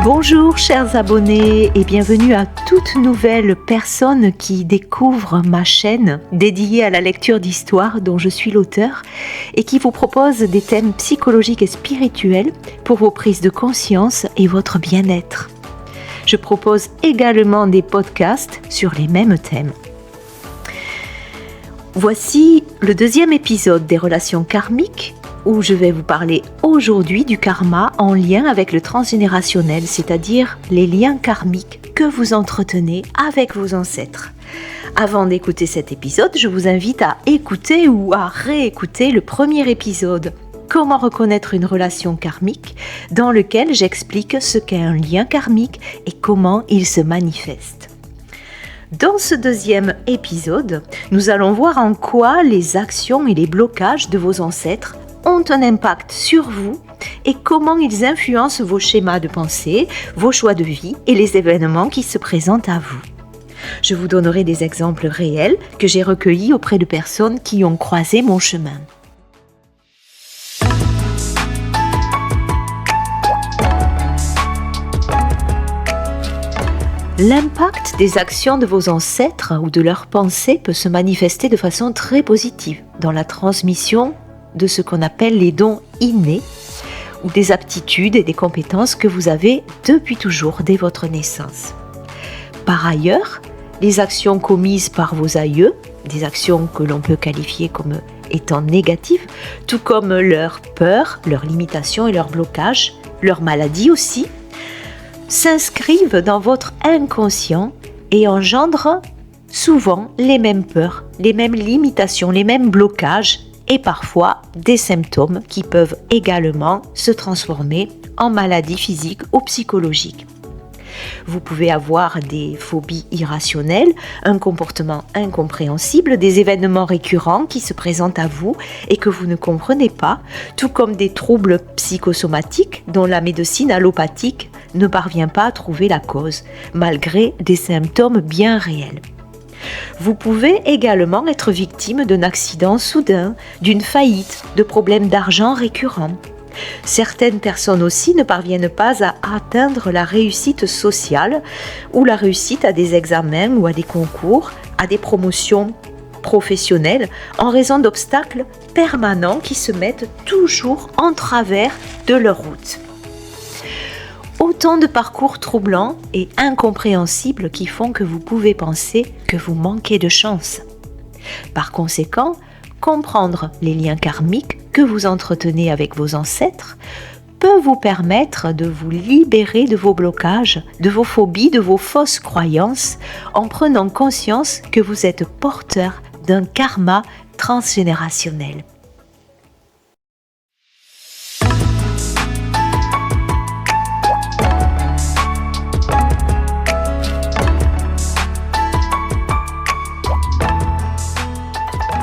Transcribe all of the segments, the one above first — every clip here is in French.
Bonjour chers abonnés et bienvenue à toute nouvelle personne qui découvre ma chaîne dédiée à la lecture d'histoire dont je suis l'auteur et qui vous propose des thèmes psychologiques et spirituels pour vos prises de conscience et votre bien-être. Je propose également des podcasts sur les mêmes thèmes. Voici le deuxième épisode des relations karmiques où je vais vous parler aujourd'hui du karma en lien avec le transgénérationnel, c'est-à-dire les liens karmiques que vous entretenez avec vos ancêtres. Avant d'écouter cet épisode, je vous invite à écouter ou à réécouter le premier épisode « Comment reconnaître une relation karmique » dans lequel j'explique ce qu'est un lien karmique et comment il se manifeste. Dans ce deuxième épisode, nous allons voir en quoi les actions et les blocages de vos ancêtres ont un impact sur vous et comment ils influencent vos schémas de pensée, vos choix de vie et les événements qui se présentent à vous. Je vous donnerai des exemples réels que j'ai recueillis auprès de personnes qui ont croisé mon chemin. L'impact des actions de vos ancêtres ou de leurs pensées peut se manifester de façon très positive dans la transmission de ce qu'on appelle les dons innés ou des aptitudes et des compétences que vous avez depuis toujours dès votre naissance. Par ailleurs, les actions commises par vos aïeux, des actions que l'on peut qualifier comme étant négatives, tout comme leurs peurs, leurs limitations et leurs blocages, leurs maladies aussi, s'inscrivent dans votre inconscient et engendrent souvent les mêmes peurs, les mêmes limitations, les mêmes blocages et parfois des symptômes qui peuvent également se transformer en maladies physiques ou psychologiques. Vous pouvez avoir des phobies irrationnelles, un comportement incompréhensible, des événements récurrents qui se présentent à vous et que vous ne comprenez pas, tout comme des troubles psychosomatiques dont la médecine allopathique ne parvient pas à trouver la cause, malgré des symptômes bien réels. Vous pouvez également être victime d'un accident soudain, d'une faillite, de problèmes d'argent récurrents. Certaines personnes aussi ne parviennent pas à atteindre la réussite sociale ou la réussite à des examens ou à des concours, à des promotions professionnelles en raison d'obstacles permanents qui se mettent toujours en travers de leur route. Autant de parcours troublants et incompréhensibles qui font que vous pouvez penser que vous manquez de chance. Par conséquent, comprendre les liens karmiques que vous entretenez avec vos ancêtres peut vous permettre de vous libérer de vos blocages, de vos phobies, de vos fausses croyances, en prenant conscience que vous êtes porteur d'un karma transgénérationnel.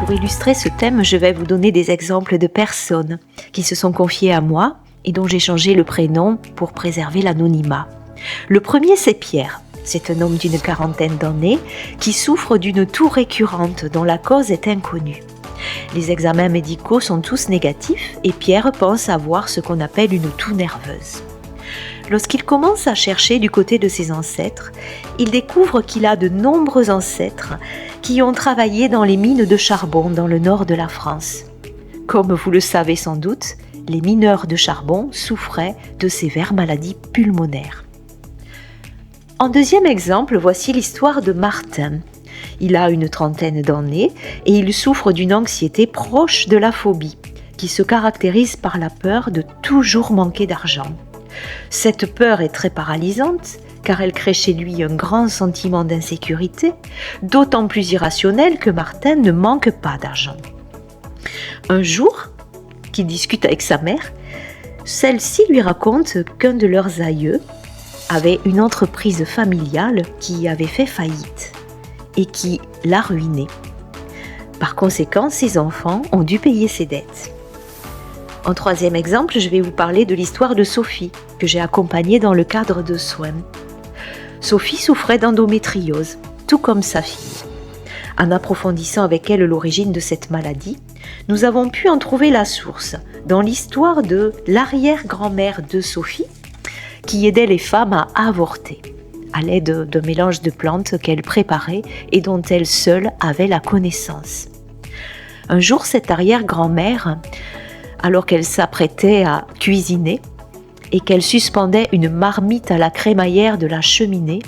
Pour illustrer ce thème, je vais vous donner des exemples de personnes qui se sont confiées à moi et dont j'ai changé le prénom pour préserver l'anonymat. Le premier, c'est Pierre. C'est un homme d'une quarantaine d'années qui souffre d'une toux récurrente dont la cause est inconnue. Les examens médicaux sont tous négatifs et Pierre pense avoir ce qu'on appelle une toux nerveuse. Lorsqu'il commence à chercher du côté de ses ancêtres, il découvre qu'il a de nombreux ancêtres qui ont travaillé dans les mines de charbon dans le nord de la France. Comme vous le savez sans doute, les mineurs de charbon souffraient de sévères maladies pulmonaires. En deuxième exemple, voici l'histoire de Martin. Il a une trentaine d'années et il souffre d'une anxiété proche de la phobie, qui se caractérise par la peur de toujours manquer d'argent. Cette peur est très paralysante car elle crée chez lui un grand sentiment d'insécurité, d'autant plus irrationnel que Martin ne manque pas d'argent. Un jour, qu'il discute avec sa mère, celle-ci lui raconte qu'un de leurs aïeux avait une entreprise familiale qui avait fait faillite et qui l'a ruiné. Par conséquent, ses enfants ont dû payer ses dettes. En troisième exemple, je vais vous parler de l'histoire de Sophie, que j'ai accompagnée dans le cadre de soins. Sophie souffrait d'endométriose, tout comme sa fille. En approfondissant avec elle l'origine de cette maladie, nous avons pu en trouver la source dans l'histoire de l'arrière-grand-mère de Sophie, qui aidait les femmes à avorter à l'aide de mélanges de plantes qu'elle préparait et dont elle seule avait la connaissance. Un jour, cette arrière-grand-mère, alors qu'elle s'apprêtait à cuisiner et qu'elle suspendait une marmite à la crémaillère de la cheminée,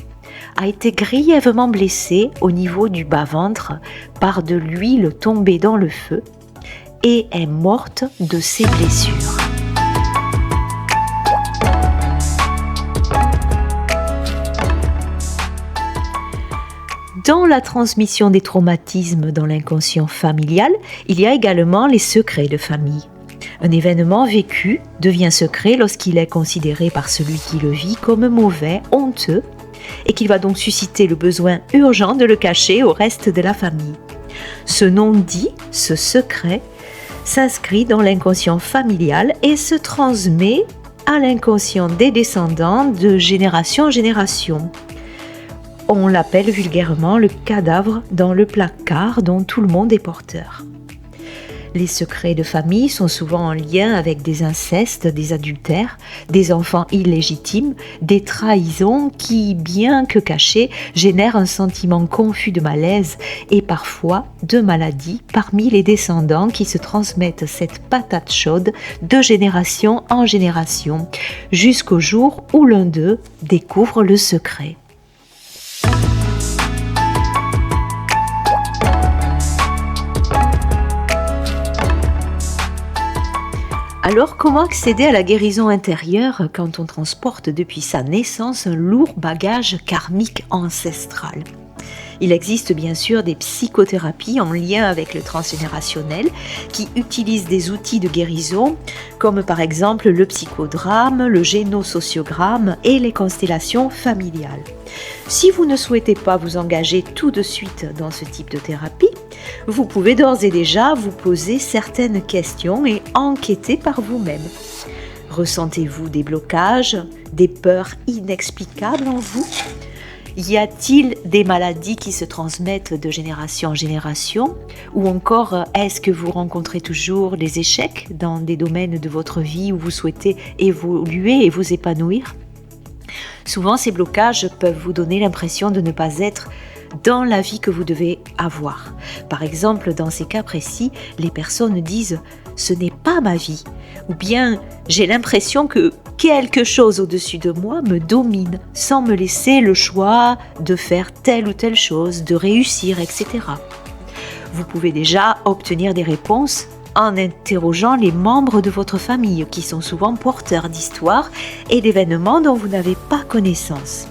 a été grièvement blessée au niveau du bas-ventre par de l'huile tombée dans le feu et est morte de ses blessures. Dans la transmission des traumatismes dans l'inconscient familial, il y a également les secrets de famille. Un événement vécu devient secret lorsqu'il est considéré par celui qui le vit comme mauvais, honteux, et qu'il va donc susciter le besoin urgent de le cacher au reste de la famille. Ce non-dit, ce secret, s'inscrit dans l'inconscient familial et se transmet à l'inconscient des descendants de génération en génération. On l'appelle vulgairement le cadavre dans le placard dont tout le monde est porteur. Les secrets de famille sont souvent en lien avec des incestes, des adultères, des enfants illégitimes, des trahisons qui, bien que cachées, génèrent un sentiment confus de malaise et parfois de maladie parmi les descendants qui se transmettent cette patate chaude de génération en génération, jusqu'au jour où l'un d'eux découvre le secret. Alors, comment accéder à la guérison intérieure quand on transporte depuis sa naissance un lourd bagage karmique ancestral ? Il existe bien sûr des psychothérapies en lien avec le transgénérationnel qui utilisent des outils de guérison comme par exemple le psychodrame, le génosociogramme et les constellations familiales. Si vous ne souhaitez pas vous engager tout de suite dans ce type de thérapie, vous pouvez d'ores et déjà vous poser certaines questions et enquêter par vous-même. Ressentez-vous des blocages, des peurs inexplicables en vous ? Y a-t-il des maladies qui se transmettent de génération en génération ? Ou encore, est-ce que vous rencontrez toujours des échecs dans des domaines de votre vie où vous souhaitez évoluer et vous épanouir ? Souvent, ces blocages peuvent vous donner l'impression de ne pas être dans la vie que vous devez avoir. Par exemple, dans ces cas précis, les personnes disent « ce n'est pas ma vie » ou bien « j'ai l'impression que quelque chose au-dessus de moi me domine sans me laisser le choix de faire telle ou telle chose, de réussir, etc. » Vous pouvez déjà obtenir des réponses en interrogeant les membres de votre famille qui sont souvent porteurs d'histoires et d'événements dont vous n'avez pas connaissance.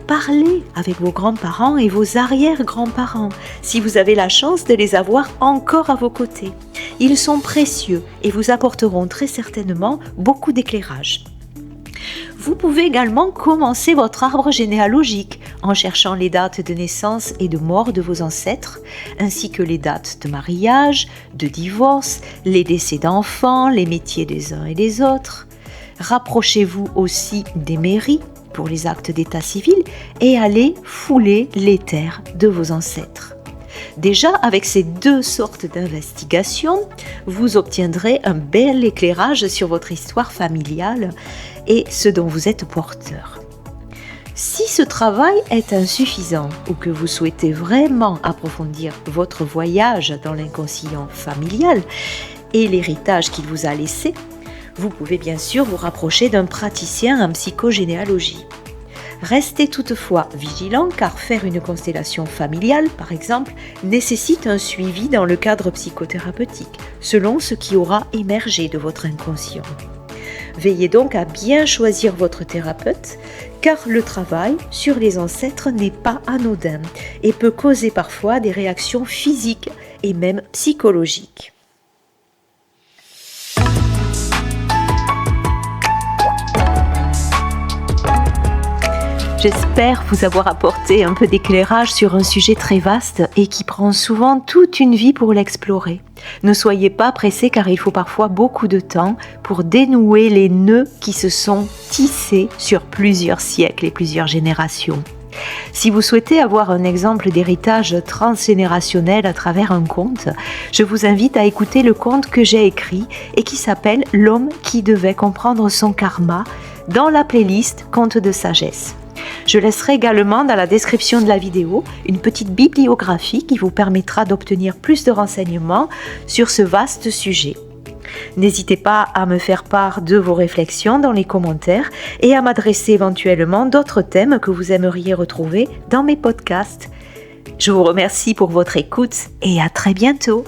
Parlez avec vos grands-parents et vos arrière-grands-parents si vous avez la chance de les avoir encore à vos côtés. Ils sont précieux et vous apporteront très certainement beaucoup d'éclairage. Vous pouvez également commencer votre arbre généalogique en cherchant les dates de naissance et de mort de vos ancêtres, ainsi que les dates de mariage, de divorce, les décès d'enfants, les métiers des uns et des autres. Rapprochez-vous aussi des mairies pour les actes d'état civil et allez fouler les terres de vos ancêtres. Déjà, avec ces deux sortes d'investigations, vous obtiendrez un bel éclairage sur votre histoire familiale et ce dont vous êtes porteur. Si ce travail est insuffisant ou que vous souhaitez vraiment approfondir votre voyage dans l'inconscient familial et l'héritage qu'il vous a laissé, vous pouvez bien sûr vous rapprocher d'un praticien en psychogénéalogie. Restez toutefois vigilant car faire une constellation familiale, par exemple, nécessite un suivi dans le cadre psychothérapeutique, selon ce qui aura émergé de votre inconscient. Veillez donc à bien choisir votre thérapeute, car le travail sur les ancêtres n'est pas anodin et peut causer parfois des réactions physiques et même psychologiques. J'espère vous avoir apporté un peu d'éclairage sur un sujet très vaste et qui prend souvent toute une vie pour l'explorer. Ne soyez pas pressés car il faut parfois beaucoup de temps pour dénouer les nœuds qui se sont tissés sur plusieurs siècles et plusieurs générations. Si vous souhaitez avoir un exemple d'héritage transgénérationnel à travers un conte, je vous invite à écouter le conte que j'ai écrit et qui s'appelle « L'homme qui devait comprendre son karma » dans la playlist Contes de sagesse. Je laisserai également dans la description de la vidéo une petite bibliographie qui vous permettra d'obtenir plus de renseignements sur ce vaste sujet. N'hésitez pas à me faire part de vos réflexions dans les commentaires et à m'adresser éventuellement d'autres thèmes que vous aimeriez retrouver dans mes podcasts. Je vous remercie pour votre écoute et à très bientôt.